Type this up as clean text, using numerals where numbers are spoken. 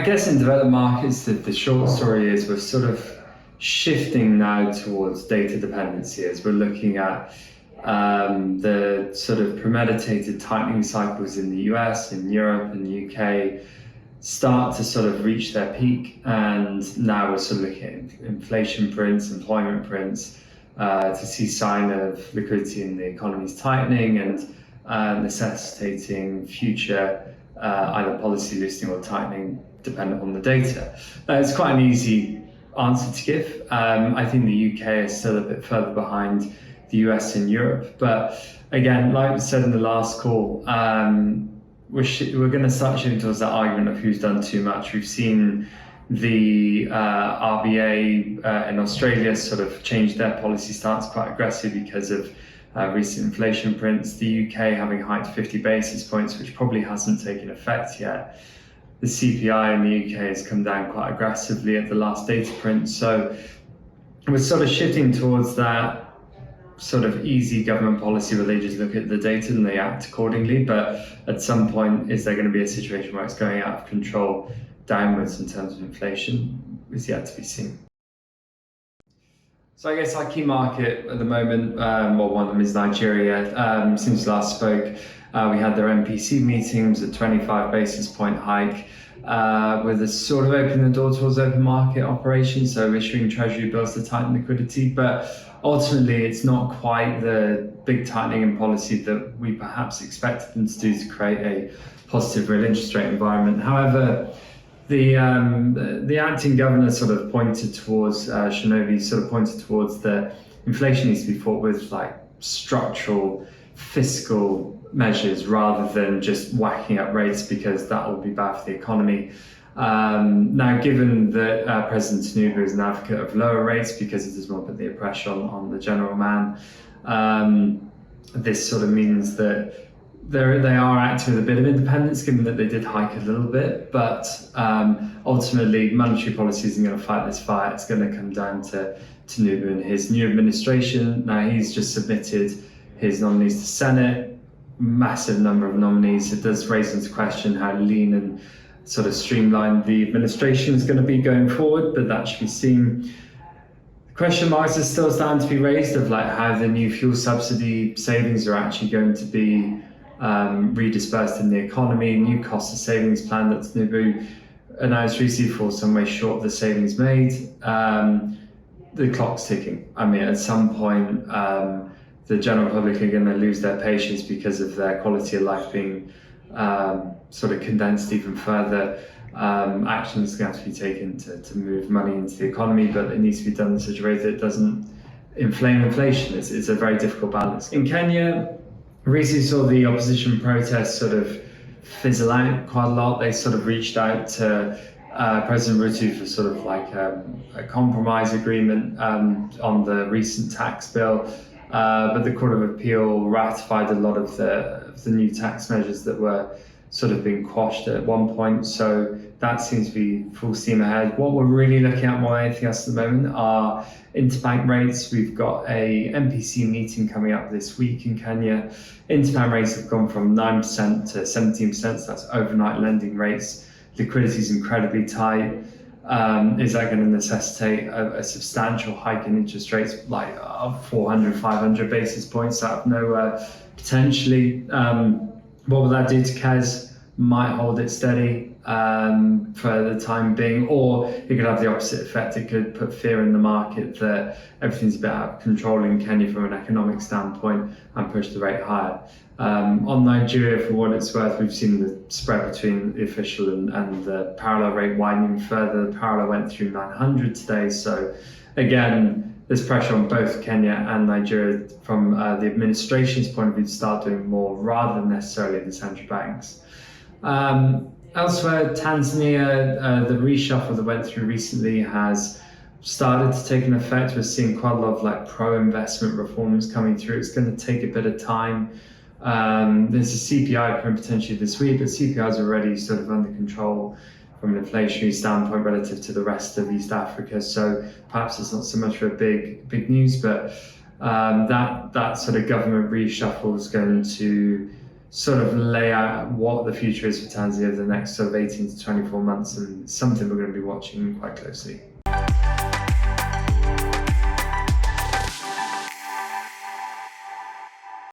I guess in developed markets, the short story is we're sort of shifting now towards data dependency as we're looking at the sort of premeditated tightening cycles in the US, in Europe, and the UK start to sort of reach their peak, and now we're sort of looking at inflation prints, employment prints, to see sign of liquidity in the economy's tightening and necessitating future either policy loosening or tightening dependent on the data. It's quite an easy answer to give. I think the UK is still a bit further behind the US and Europe, but again, like we said in the last call, we're going to start shifting towards that argument of who's done too much. We've seen the RBA in Australia sort of change their policy stance quite aggressively because of recent inflation prints. The UK having hiked 50 basis points, which probably hasn't taken effect yet. The CPI in the UK has come down quite aggressively at the last data print. So we're sort of shifting towards that sort of easy government policy where they just look at the data and they act accordingly. But at some point, is there going to be a situation where it's going out of control downwards in terms of inflation? Is yet to be seen. So I guess our key market at the moment, well, one of them is Nigeria. Since last spoke, we had their MPC meetings, a 25 basis point hike, with a sort of opening the door towards open market operations, so issuing treasury bills to tighten liquidity. But ultimately, it's not quite the big tightening in policy that we perhaps expected them to do to create a positive real interest rate environment. However, the acting governor sort of pointed towards, Shinobi sort of pointed towards the inflation needs to be fought with like structural fiscal measures rather than just whacking up rates, because that will be bad for the economy. Now, given that President Tinubu is an advocate of lower rates because it does not put the pressure on the general man, this sort of means that they are acting with a bit of independence, given that they did hike a little bit, but ultimately monetary policy isn't going to fight this fight. It's going to come down to Tinubu and his new administration. Now, he's just submitted his nominees to Senate, massive number of nominees. It does raise into question how lean and sort of streamlined the administration is going to be going forward, but that should be seen. Question marks are still starting to be raised of like how the new fuel subsidy savings are actually going to be redispersed in the economy. New cost of savings plan that Tinubu announced recently falls some way short of the savings made. The clock's ticking. I mean, at some point, the general public are going to lose their patience because of their quality of life being sort of condensed even further. Action is going to have to be taken to move money into the economy, but it needs to be done in such a way that it doesn't inflame inflation. It's a very difficult balance. In Kenya, recently saw the opposition protests sort of fizzle out quite a lot. They sort of reached out to President Ruto for sort of like a compromise agreement on the recent tax bill. But the Court of Appeal ratified a lot of the new tax measures that were sort of being quashed at one point. So that seems to be full steam ahead. What we're really looking at more than anything else at the moment are interbank rates. We've got a MPC meeting coming up this week in Kenya. Interbank rates have gone from 9% to 17%, so that's overnight lending rates. Liquidity is incredibly tight. Is that going to necessitate a substantial hike in interest rates, like 400, 500 basis points out of nowhere, potentially? What will that do to CAS? Might hold it steady for the time being, or it could have the opposite effect. It could put fear in the market that everything's a bit out of control in Kenya from an economic standpoint and push the rate higher. On Nigeria, for what it's worth, we've seen the spread between the official and the parallel rate widening further. The parallel went through 900 today. So again, there's pressure on both Kenya and Nigeria from the administration's point of view to start doing more rather than necessarily the central banks. Elsewhere, Tanzania, the reshuffle that went through recently has started to take an effect. We're seeing quite a lot of like pro-investment reforms coming through. It's going to take a bit of time. There's a CPI print potentially this week, but CPI is already sort of under control from an inflationary standpoint relative to the rest of East Africa. So perhaps it's not so much for a big news, but that sort of government reshuffle is going to sort of lay out what the future is for Tanzania over the next sort of 18 to 24 months, and something we're going to be watching quite closely.